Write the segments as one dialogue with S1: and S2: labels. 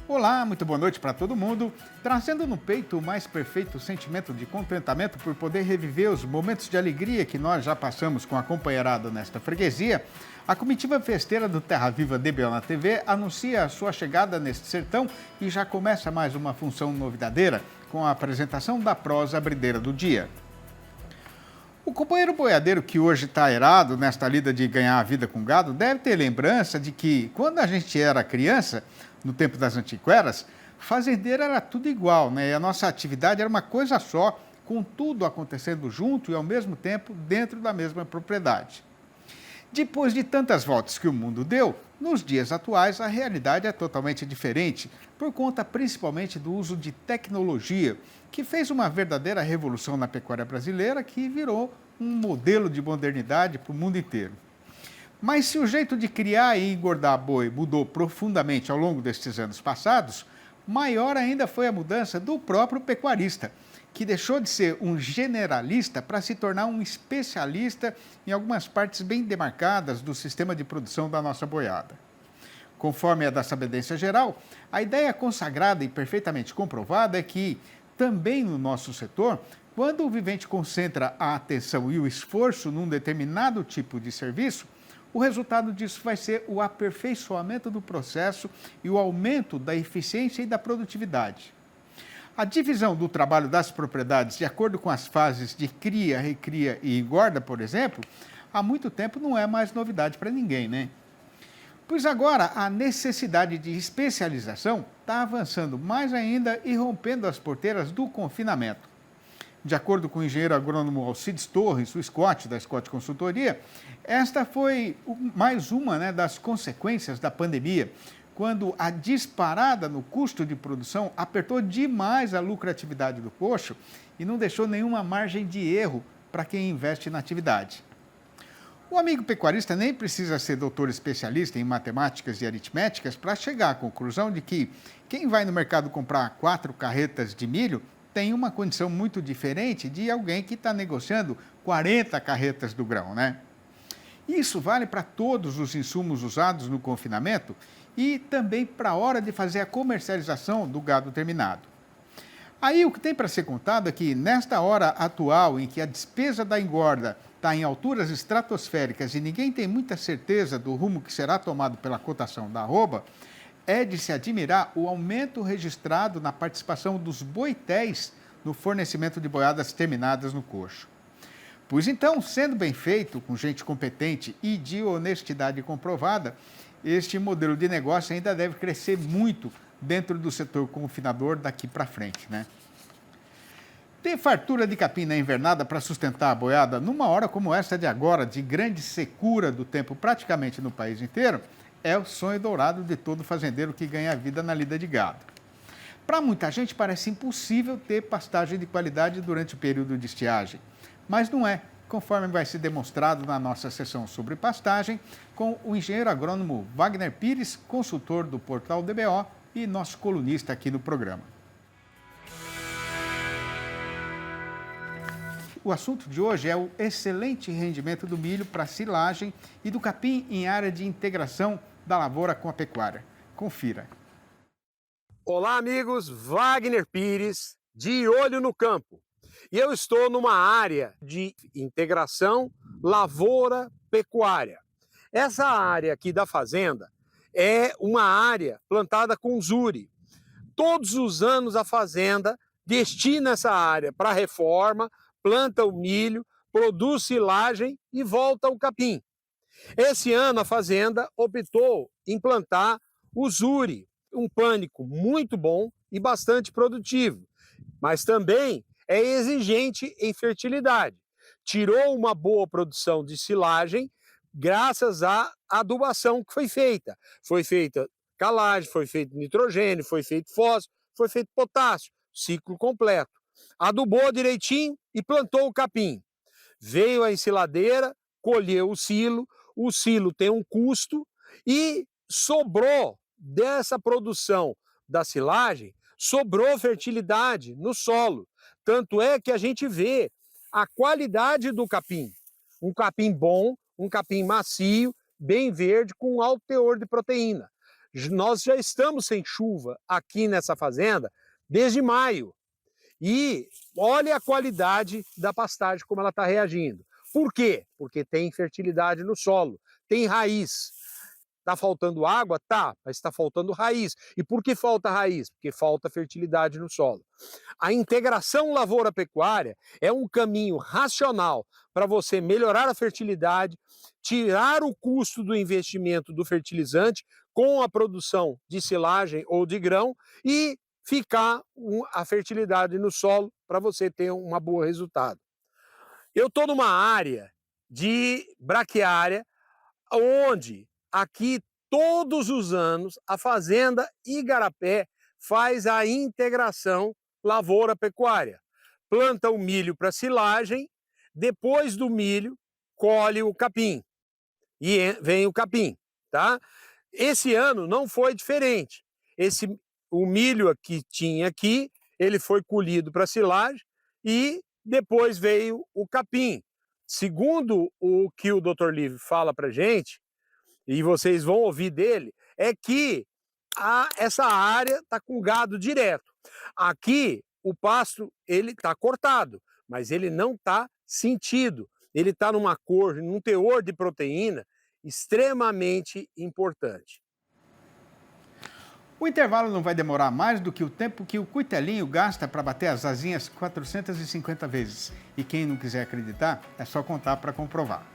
S1: Olá, muito boa noite para todo mundo. Trazendo no peito o mais perfeito sentimento de contentamento por poder reviver os momentos de alegria que nós já passamos com a companheirada nesta freguesia, a comitiva festeira do Terra Viva DBO na TV anuncia a sua chegada neste sertão e já começa mais uma função novidadeira com a apresentação da prosa Brideira do Dia. O companheiro boiadeiro que hoje está aerado nesta lida de ganhar a vida com gado deve ter lembrança de que, quando a gente era criança, no tempo das antiqueras, fazendeiro era tudo igual, né? E a nossa atividade era uma coisa só, com tudo acontecendo junto e ao mesmo tempo dentro da mesma propriedade. Depois de tantas voltas que o mundo deu, nos dias atuais a realidade é totalmente diferente, por conta principalmente do uso de tecnologia, que fez uma verdadeira revolução na pecuária brasileira que virou um modelo de modernidade para o mundo inteiro. Mas se o jeito de criar e engordar boi mudou profundamente ao longo destes anos passados, maior ainda foi a mudança do próprio pecuarista, que deixou de ser um generalista para se tornar um especialista em algumas partes bem demarcadas do sistema de produção da nossa boiada. Conforme a da sabedência geral, a ideia consagrada e perfeitamente comprovada é que, também no nosso setor, quando o vivente concentra a atenção e o esforço num determinado tipo de serviço, o resultado disso vai ser o aperfeiçoamento do processo e o aumento da eficiência e da produtividade. A divisão do trabalho das propriedades de acordo com as fases de cria, recria e engorda, por exemplo, há muito tempo não é mais novidade para ninguém, né? Pois agora a necessidade de especialização está avançando mais ainda e rompendo as porteiras do confinamento. De acordo com o engenheiro agrônomo Alcides Torres, o Scott, da Scott Consultoria, esta foi mais uma das consequências da pandemia, quando a disparada no custo de produção apertou demais a lucratividade do coxo e não deixou nenhuma margem de erro para quem investe na atividade. O amigo pecuarista nem precisa ser doutor especialista em matemáticas e aritméticas para chegar à conclusão de que quem vai no mercado comprar 4 carretas de milho tem uma condição muito diferente de alguém que está negociando 40 carretas do grão, né? Isso vale para todos os insumos usados no confinamento e também para a hora de fazer a comercialização do gado terminado. Aí o que tem para ser contado é que, nesta hora atual em que a despesa da engorda está em alturas estratosféricas e ninguém tem muita certeza do rumo que será tomado pela cotação da arroba, é de se admirar o aumento registrado na participação dos boitéis no fornecimento de boiadas terminadas no coxo. Pois então, sendo bem feito, com gente competente e de honestidade comprovada, este modelo de negócio ainda deve crescer muito dentro do setor confinador daqui para frente, né? Ter fartura de capim na invernada para sustentar a boiada numa hora como esta de agora, de grande secura do tempo praticamente no país inteiro, é o sonho dourado de todo fazendeiro que ganha vida na lida de gado. Para muita gente parece impossível ter pastagem de qualidade durante o período de estiagem, mas não é, conforme vai ser demonstrado na nossa sessão sobre pastagem, com o engenheiro agrônomo Wagner Pires, consultor do portal DBO e nosso colunista aqui no programa. O assunto de hoje é o excelente rendimento do milho para silagem e do capim em área de integração da lavoura com a pecuária. Confira.
S2: Olá, amigos. Wagner Pires, de olho no campo. E eu estou numa área de integração lavoura-pecuária. Essa área aqui da fazenda é uma área plantada com zuri. Todos os anos a fazenda destina essa área para reforma, planta o milho, produz silagem e volta o capim. Esse ano a fazenda optou em plantar o zuri, um pânico muito bom e bastante produtivo, mas também é exigente em fertilidade. Tirou uma boa produção de silagem graças à adubação que foi feita. Foi feita calagem, foi feito nitrogênio, foi feito fósforo, foi feito potássio, ciclo completo. Adubou direitinho e plantou o capim. Veio a ensiladeira, colheu o silo tem um custo e sobrou dessa produção da silagem, sobrou fertilidade no solo. Tanto é que a gente vê a qualidade do capim. Um capim bom, um capim macio, bem verde, com alto teor de proteína. Nós já estamos sem chuva aqui nessa fazenda desde maio. E olha a qualidade da pastagem, como ela está reagindo. Por quê? Porque tem fertilidade no solo, tem raiz. Está faltando água? Tá, mas está faltando raiz. E por que falta raiz? Porque falta fertilidade no solo. A integração lavoura-pecuária é um caminho racional para você melhorar a fertilidade, tirar o custo do investimento do fertilizante com a produção de silagem ou de grão e ficar a fertilidade no solo para você ter um bom resultado. Eu estou numa área de braquiária onde aqui todos os anos a fazenda Igarapé faz a integração lavoura-pecuária. Planta o milho para silagem, depois do milho colhe o capim e vem o capim, tá? Esse ano não foi diferente. O milho que tinha aqui, ele foi colhido para silagem e depois veio o capim. Segundo o que o Dr. Livre fala para gente, e vocês vão ouvir dele, é que essa área está com gado direto. Aqui o pasto ele está cortado, mas ele não está sentido. Ele está numa cor, num teor de proteína extremamente importante.
S1: O intervalo não vai demorar mais do que o tempo que o cuitelinho gasta para bater as asinhas 450 vezes. E quem não quiser acreditar, é só contar para comprovar.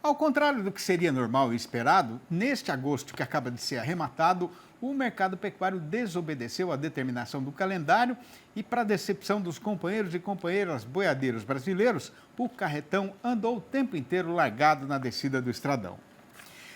S1: Ao contrário do que seria normal e esperado, neste agosto que acaba de ser arrematado, o mercado pecuário desobedeceu à determinação do calendário e, para a decepção dos companheiros e companheiras boiadeiros brasileiros, o carretão andou o tempo inteiro largado na descida do estradão.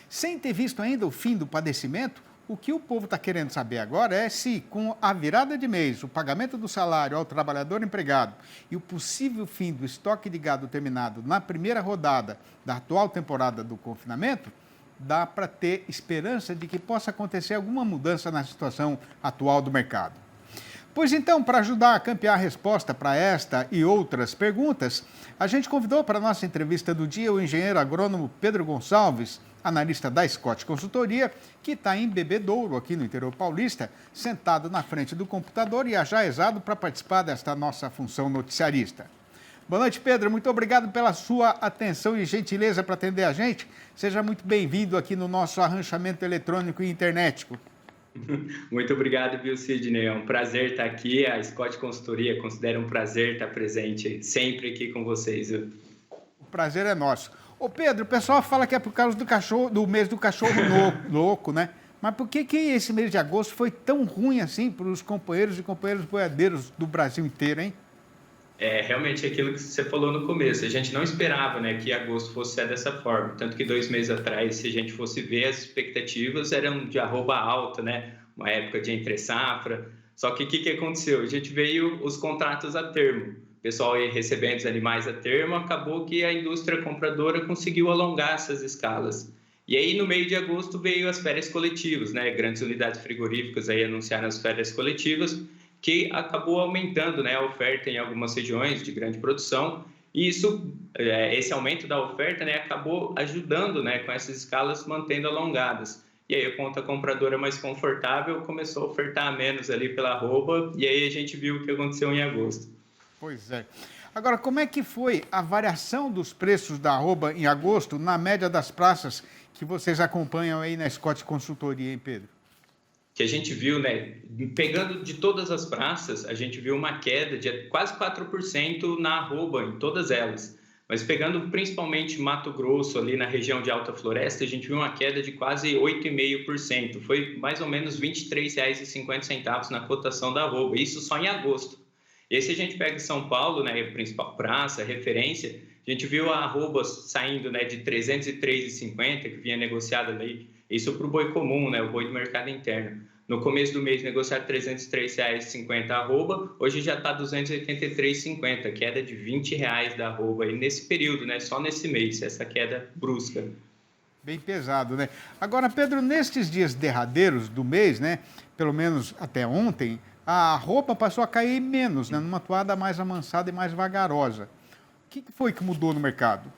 S1: Sem ter visto ainda o fim do padecimento, o que o povo está querendo saber agora é se, com a virada de mês, o pagamento do salário ao trabalhador empregado e o possível fim do estoque de gado terminado na primeira rodada da atual temporada do confinamento, dá para ter esperança de que possa acontecer alguma mudança na situação atual do mercado. Pois então, para ajudar a campear a resposta para esta e outras perguntas, a gente convidou para a nossa entrevista do dia o engenheiro agrônomo Pedro Gonçalves, analista da Scott Consultoria, que está em Bebedouro, aqui no interior paulista, sentado na frente do computador e ajaezado para participar desta nossa função noticiarista. Boa noite, Pedro. Muito obrigado pela sua atenção e gentileza para atender a gente. Seja muito bem-vindo aqui no nosso arranchamento eletrônico e internetico.
S3: Muito obrigado, viu, Sidney? É um prazer estar aqui. A Scott Consultoria considera um prazer estar presente sempre aqui com vocês. Viu?
S1: O prazer é nosso. Ô Pedro, o pessoal fala que é por causa do mês do cachorro louco, né? Mas por que esse mês de agosto foi tão ruim assim para os companheiros e companheiras boiadeiros do Brasil inteiro, hein?
S3: É realmente aquilo que você falou no começo. A gente não esperava, né, que agosto fosse ser dessa forma. Tanto que 2 meses atrás, se a gente fosse ver, as expectativas eram de arroba alta, né? Uma época de entre safra. Só que o que aconteceu? A gente veio os contratos a termo. O pessoal ia recebendo os animais a termo, acabou que a indústria compradora conseguiu alongar essas escalas. E aí, no meio de agosto, veio as férias coletivas, né? Grandes unidades frigoríficas aí anunciaram as férias coletivas, que acabou aumentando, né, a oferta em algumas regiões de grande produção. E isso, esse aumento da oferta, né, acabou ajudando, né, com essas escalas mantendo alongadas. E aí a ponta compradora mais confortável começou a ofertar menos ali pela arroba, e aí a gente viu o que aconteceu em agosto.
S1: Pois é. Agora, como é que foi a variação dos preços da arroba em agosto na média das praças que vocês acompanham aí na Scott Consultoria, hein, Pedro?
S3: Que a gente viu, né, pegando de todas as praças, a gente viu uma queda de quase 4% na arroba, em todas elas. Mas pegando principalmente Mato Grosso, ali na região de Alta Floresta, a gente viu uma queda de quase 8,5%. Foi mais ou menos R$ 23,50 na cotação da arroba, isso só em agosto. E aí, se a gente pega São Paulo, né, a principal praça, referência, a gente viu a arroba saindo, né, de R$ 303,50, que vinha negociada ali, isso para o boi comum, né, o boi do mercado interno. No começo do mês, negociado R$ 303,50 a arroba, hoje já está R$ 283,50, queda de R$ 20 da arroba aí nesse período, né, só nesse mês, essa queda brusca.
S1: Bem pesado, né? Agora, Pedro, nestes dias derradeiros do mês, né, pelo menos até ontem, a arroba passou a cair menos, né, numa toada mais amansada e mais vagarosa. O que foi que mudou no mercado?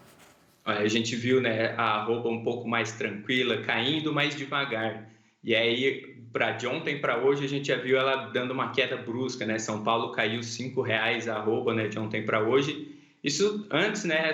S3: A gente viu, né, a arroba um pouco mais tranquila, caindo mais devagar. E aí, de ontem para hoje, a gente já viu ela dando uma queda brusca, né? São Paulo caiu R$ 5 a arroba, né, de ontem para hoje. Isso antes, né,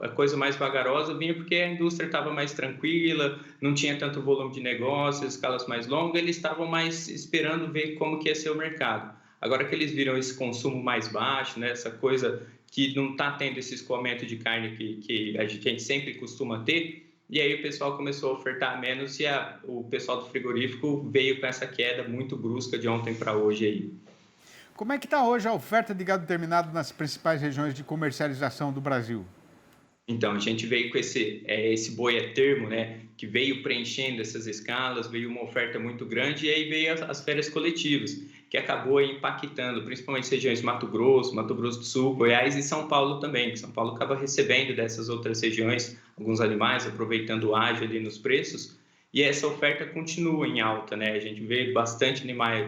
S3: a coisa mais vagarosa vinha porque a indústria estava mais tranquila, não tinha tanto volume de negócios, escalas mais longas, eles estavam mais esperando ver como que ia ser o mercado. Agora que eles viram esse consumo mais baixo, né, essa coisa que não está tendo esse escoamento de carne que a gente sempre costuma ter, e aí o pessoal começou a ofertar menos e o pessoal do frigorífico veio com essa queda muito brusca de ontem para hoje aí.
S1: Como é que está hoje a oferta de gado terminado nas principais regiões de comercialização do Brasil?
S3: Então, a gente veio com esse boi a termo, né, que veio preenchendo essas escalas, veio uma oferta muito grande, e aí veio as férias coletivas, que acabou impactando, principalmente as regiões Mato Grosso do Sul, Goiás e São Paulo também, que São Paulo acaba recebendo dessas outras regiões alguns animais, aproveitando o ágio ali nos preços, e essa oferta continua em alta, né? A gente vê bastante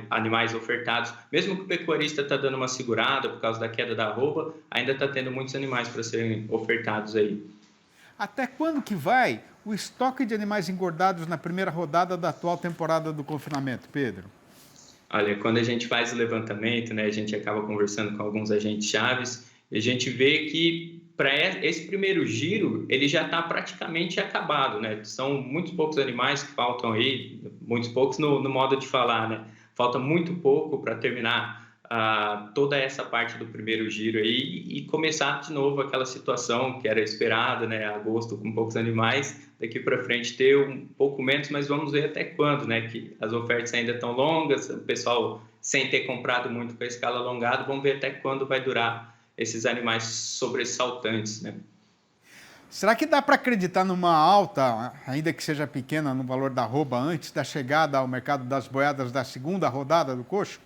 S3: animais ofertados, mesmo que o pecuarista está dando uma segurada por causa da queda da arroba, ainda está tendo muitos animais para serem ofertados aí.
S1: Até quando que vai o estoque de animais engordados na primeira rodada da atual temporada do confinamento, Pedro?
S3: Olha, quando a gente faz o levantamento, né, a gente acaba conversando com alguns agentes chaves, e a gente vê que para esse primeiro giro, ele já está praticamente acabado, né? São muitos poucos animais que faltam aí, muitos poucos no modo de falar, né? Falta muito pouco para terminar toda essa parte do primeiro giro aí e começar de novo aquela situação que era esperada, né? Agosto com poucos animais, daqui para frente ter um pouco menos, mas vamos ver até quando, né? Que as ofertas ainda estão longas, o pessoal sem ter comprado muito com a escala alongada, vamos ver até quando vai durar esses animais sobressaltantes, né?
S1: Será que dá para acreditar numa alta, ainda que seja pequena, no valor da arroba antes da chegada ao mercado das boiadas da segunda rodada do coxo?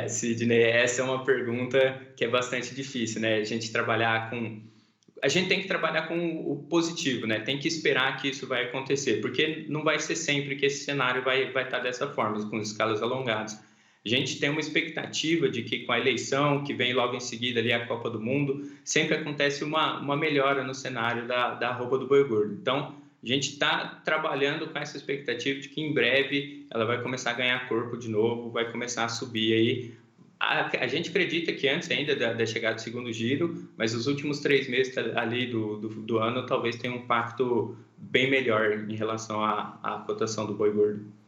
S3: Sidney, essa é uma pergunta que é bastante difícil, né? A gente tem que trabalhar com o positivo, né? Tem que esperar que isso vai acontecer, porque não vai ser sempre que esse cenário vai estar dessa forma, com escalas alongadas. A gente tem uma expectativa de que com a eleição, que vem logo em seguida ali a Copa do Mundo, sempre acontece uma melhora no cenário da arroba do boi gordo. Então, a gente está trabalhando com essa expectativa de que em breve ela vai começar a ganhar corpo de novo, vai começar a subir aí. A gente acredita que antes ainda da chegada do segundo giro, mas os últimos 3 meses ali do ano talvez tenham um impacto bem melhor em relação à cotação do boi gordo.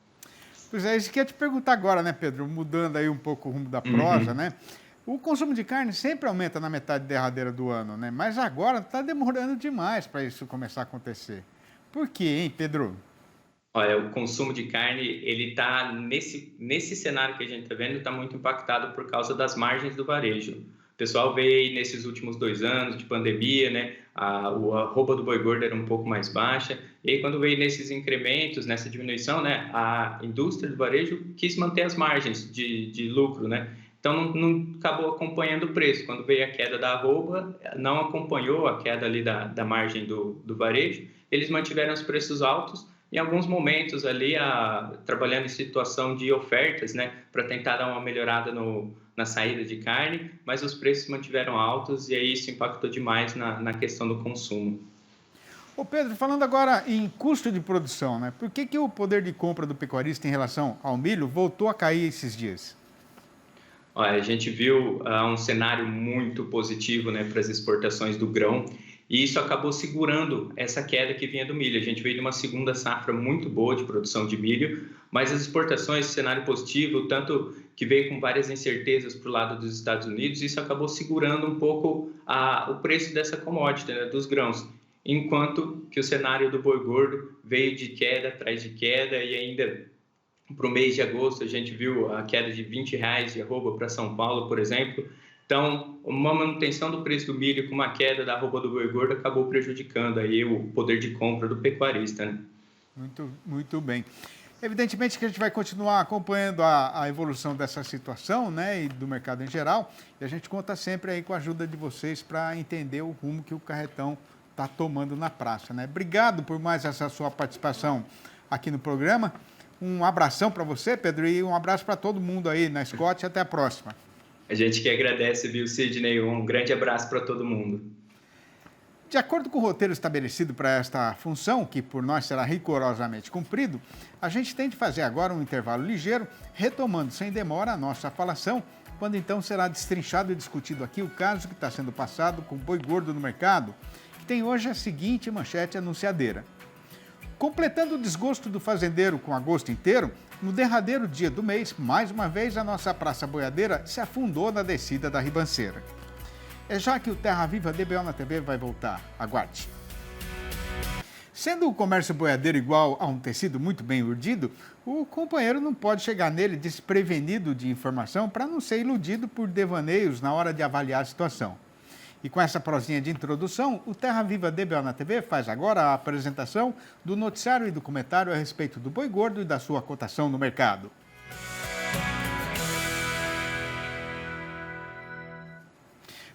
S1: Pois é, isso que eu ia te perguntar agora, né, Pedro? Mudando aí um pouco o rumo da prosa, né? O consumo de carne sempre aumenta na metade derradeira do ano, né? Mas agora está demorando demais para isso começar a acontecer. Por quê, hein, Pedro?
S3: Olha, o consumo de carne, ele está nesse cenário que a gente está vendo, está muito impactado por causa das margens do varejo. O pessoal veio aí nesses últimos 2 anos de pandemia, né? A arroba do boi gordo era um pouco mais baixa, e aí quando veio nesses incrementos, nessa diminuição, né? A indústria do varejo quis manter as margens de lucro, né? Então não acabou acompanhando o preço. Quando veio a queda da arroba, não acompanhou a queda ali da margem do varejo, eles mantiveram os preços altos. Em alguns momentos ali, trabalhando em situação de ofertas, né, para tentar dar uma melhorada na saída de carne, mas os preços se mantiveram altos e aí isso impactou demais na questão do consumo.
S1: Ô Pedro, falando agora em custo de produção, né? Por que o poder de compra do pecuarista em relação ao milho voltou a cair esses dias?
S3: Olha, a gente viu um cenário muito positivo, né, para as exportações do grão, e isso acabou segurando essa queda que vinha do milho. A gente veio de uma segunda safra muito boa de produção de milho, mas as exportações, cenário positivo, tanto que veio com várias incertezas para o lado dos Estados Unidos, isso acabou segurando um pouco o preço dessa commodity, né, dos grãos. Enquanto que o cenário do boi gordo veio de queda atrás de queda e ainda para o mês de agosto a gente viu a queda de R$ 20 de arroba para São Paulo, por exemplo. Então, uma manutenção do preço do milho com uma queda da arroba do boi gordo acabou prejudicando aí o poder de compra do pecuarista, né?
S1: Muito bem. Evidentemente que a gente vai continuar acompanhando a evolução dessa situação, né, e do mercado em geral, e a gente conta sempre aí com a ajuda de vocês para entender o rumo que o carretão está tomando na praça, né? Obrigado por mais essa sua participação aqui no programa. Um abração para você, Pedro, e um abraço para todo mundo aí na Scott. Até a próxima.
S3: A gente que agradece, viu, Sidney? Um grande abraço para todo mundo.
S1: De acordo com o roteiro estabelecido para esta função, que por nós será rigorosamente cumprido, a gente tem de fazer agora um intervalo ligeiro, retomando sem demora a nossa falação, quando então será destrinchado e discutido aqui o caso que está sendo passado com boi gordo no mercado, que tem hoje a seguinte manchete anunciadeira. Completando o desgosto do fazendeiro com agosto inteiro, no derradeiro dia do mês, mais uma vez a nossa praça boiadeira se afundou na descida da ribanceira. É já que o Terra Viva DBO na TV vai voltar. Aguarde. Sendo o comércio boiadeiro igual a um tecido muito bem urdido, o companheiro não pode chegar nele desprevenido de informação para não ser iludido por devaneios na hora de avaliar a situação. E com essa prosinha de introdução, o Terra Viva DBO na TV faz agora a apresentação do noticiário e do comentário a respeito do boi gordo e da sua cotação no mercado.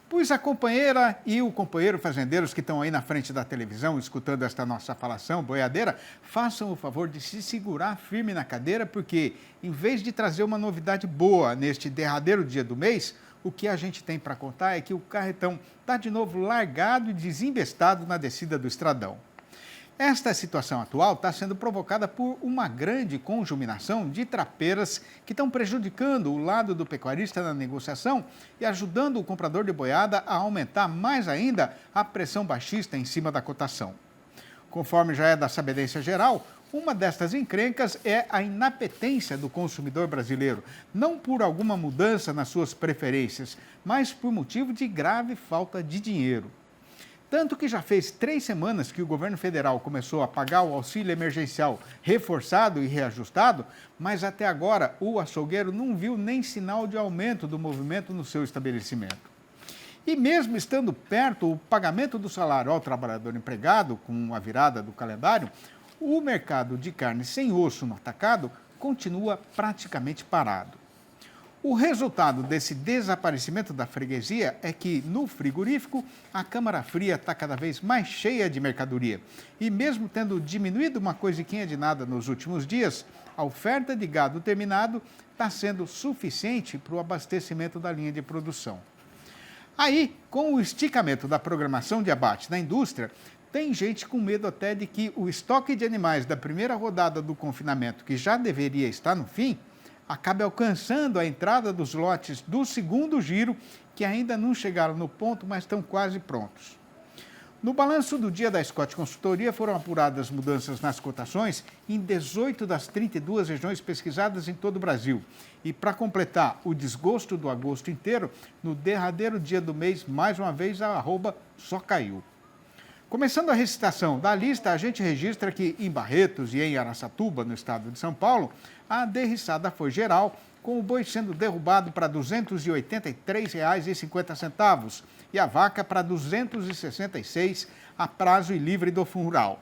S1: Pois a companheira e o companheiro fazendeiros que estão aí na frente da televisão escutando esta nossa falação boiadeira, façam o favor de se segurar firme na cadeira, porque em vez de trazer uma novidade boa neste derradeiro dia do mês, o que a gente tem para contar é que o carretão está de novo largado e desembestado na descida do estradão. Esta situação atual está sendo provocada por uma grande conjuminação de trapeiras que estão prejudicando o lado do pecuarista na negociação e ajudando o comprador de boiada a aumentar mais ainda a pressão baixista em cima da cotação. Conforme já é da sabedência geral, uma destas encrencas é a inapetência do consumidor brasileiro, não por alguma mudança nas suas preferências, mas por motivo de grave falta de dinheiro. Tanto que já fez 3 semanas que o governo federal começou a pagar o auxílio emergencial reforçado e reajustado, mas até agora o açougueiro não viu nem sinal de aumento do movimento no seu estabelecimento. E mesmo estando perto o pagamento do salário ao trabalhador empregado, com a virada do calendário, o mercado de carne sem osso no atacado continua praticamente parado. O resultado desse desaparecimento da freguesia é que, no frigorífico, a câmara fria está cada vez mais cheia de mercadoria. E mesmo tendo diminuído uma coisiquinha de nada nos últimos dias, a oferta de gado terminado está sendo suficiente para o abastecimento da linha de produção. Aí, com o esticamento da programação de abate na indústria, tem gente com medo até de que o estoque de animais da primeira rodada do confinamento, que já deveria estar no fim, acabe alcançando a entrada dos lotes do segundo giro, que ainda não chegaram no ponto, mas estão quase prontos. No balanço do dia da Scott Consultoria, foram apuradas mudanças nas cotações em 18 das 32 regiões pesquisadas em todo o Brasil. E para completar o desgosto do agosto inteiro, no derradeiro dia do mês, mais uma vez, a arroba só caiu. Começando a recitação da lista, a gente registra que em Barretos e em Araçatuba, no estado de São Paulo, a derriçada foi geral, com o boi sendo derrubado para R$ 283,50 e a vaca para R$ 266 a prazo e livre do funeral.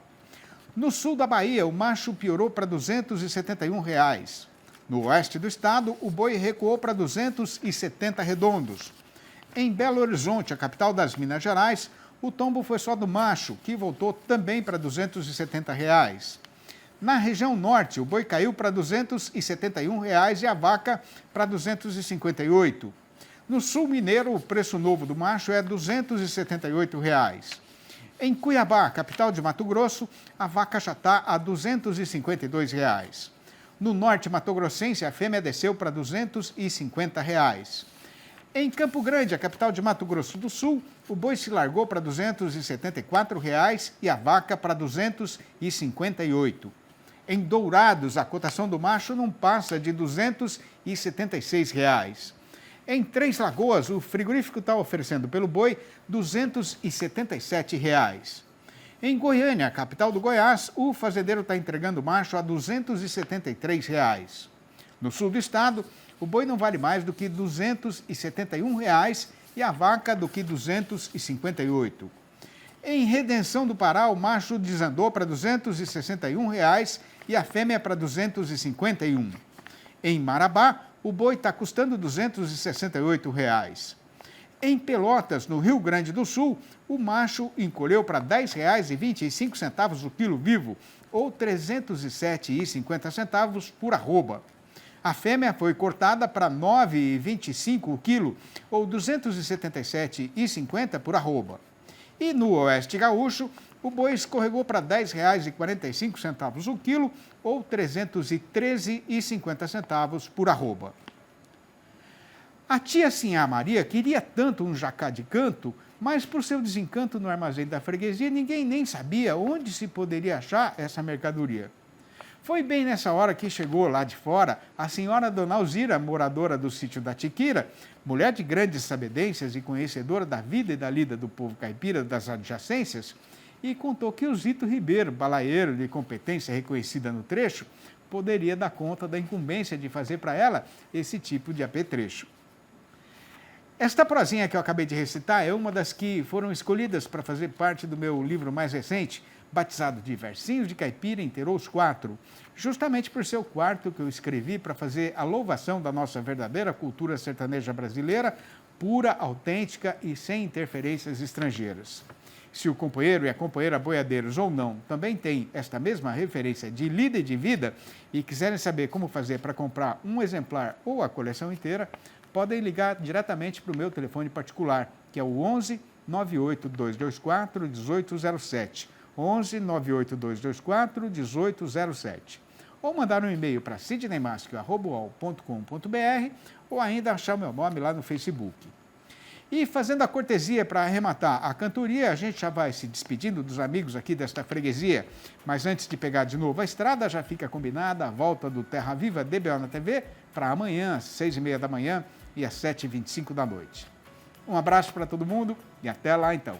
S1: No sul da Bahia, o macho piorou para R$ 271. No oeste do estado, o boi recuou para R$ 270 redondos. Em Belo Horizonte, a capital das Minas Gerais, o tombo foi só do macho, que voltou também para R$ 270. Na região norte, o boi caiu para R$ 271 e a vaca para R$ 258. No sul mineiro, o preço novo do macho é R$ 278. Em Cuiabá, capital de Mato Grosso, a vaca já está a R$ 252. No norte mato-grossense, a fêmea desceu para R$ 250. Em Campo Grande, a capital de Mato Grosso do Sul, o boi se largou para R$ 274 e a vaca para R$ 258. Em Dourados, a cotação do macho não passa de R$ 276. Em Três Lagoas, o frigorífico está oferecendo pelo boi R$ 277. Em Goiânia, capital do Goiás, o fazendeiro está entregando o macho a R$ 273. No sul do estado, o boi não vale mais do que R$ 271 e a vaca do que R$ 258. Em Redenção do Pará, o macho desandou para R$ 261 e a fêmea para R$ 251. Em Marabá, o boi está custando R$ 268. Em Pelotas, no Rio Grande do Sul, o macho encolheu para R$ 10,25 o quilo vivo, ou R$ 307,50 por arroba. A fêmea foi cortada para R$ 9,25 o quilo, ou R$ 277,50 por arroba. E no Oeste Gaúcho, o boi escorregou para R$ 10,45 o quilo, ou R$ 313,50 por arroba. A tia Sinhá Maria queria tanto um jacá de canto, mas por seu desencanto no armazém da freguesia, ninguém nem sabia onde se poderia achar essa mercadoria. Foi bem nessa hora que chegou lá de fora a senhora Dona Alzira, moradora do sítio da Tiquira, mulher de grandes sabedências e conhecedora da vida e da lida do povo caipira das adjacências, e contou que o Zito Ribeiro, balaeiro de competência reconhecida no trecho, poderia dar conta da incumbência de fazer para ela esse tipo de apetrecho. Esta prosinha que eu acabei de recitar é uma das que foram escolhidas para fazer parte do meu livro mais recente, batizado de Versinhos de Caipira Inteirou os Quatro, justamente por ser o quarto que eu escrevi para fazer a louvação da nossa verdadeira cultura sertaneja brasileira, pura, autêntica e sem interferências estrangeiras. Se o companheiro e a companheira boiadeiros ou não também têm esta mesma referência de lida e de vida e quiserem saber como fazer para comprar um exemplar ou a coleção inteira, podem ligar diretamente para o meu telefone particular, que é o 11 98224 1807. 11 98224 1807. Ou mandar um e-mail para sidneymascio@uol.com.br ou ainda achar o meu nome lá no Facebook. E fazendo a cortesia para arrematar a cantoria, a gente já vai se despedindo dos amigos aqui desta freguesia. Mas antes de pegar de novo a estrada, já fica combinada a volta do Terra Viva DBO na TV para amanhã, às 6h30 da manhã e às 7h25 da noite. Um abraço para todo mundo e até lá então.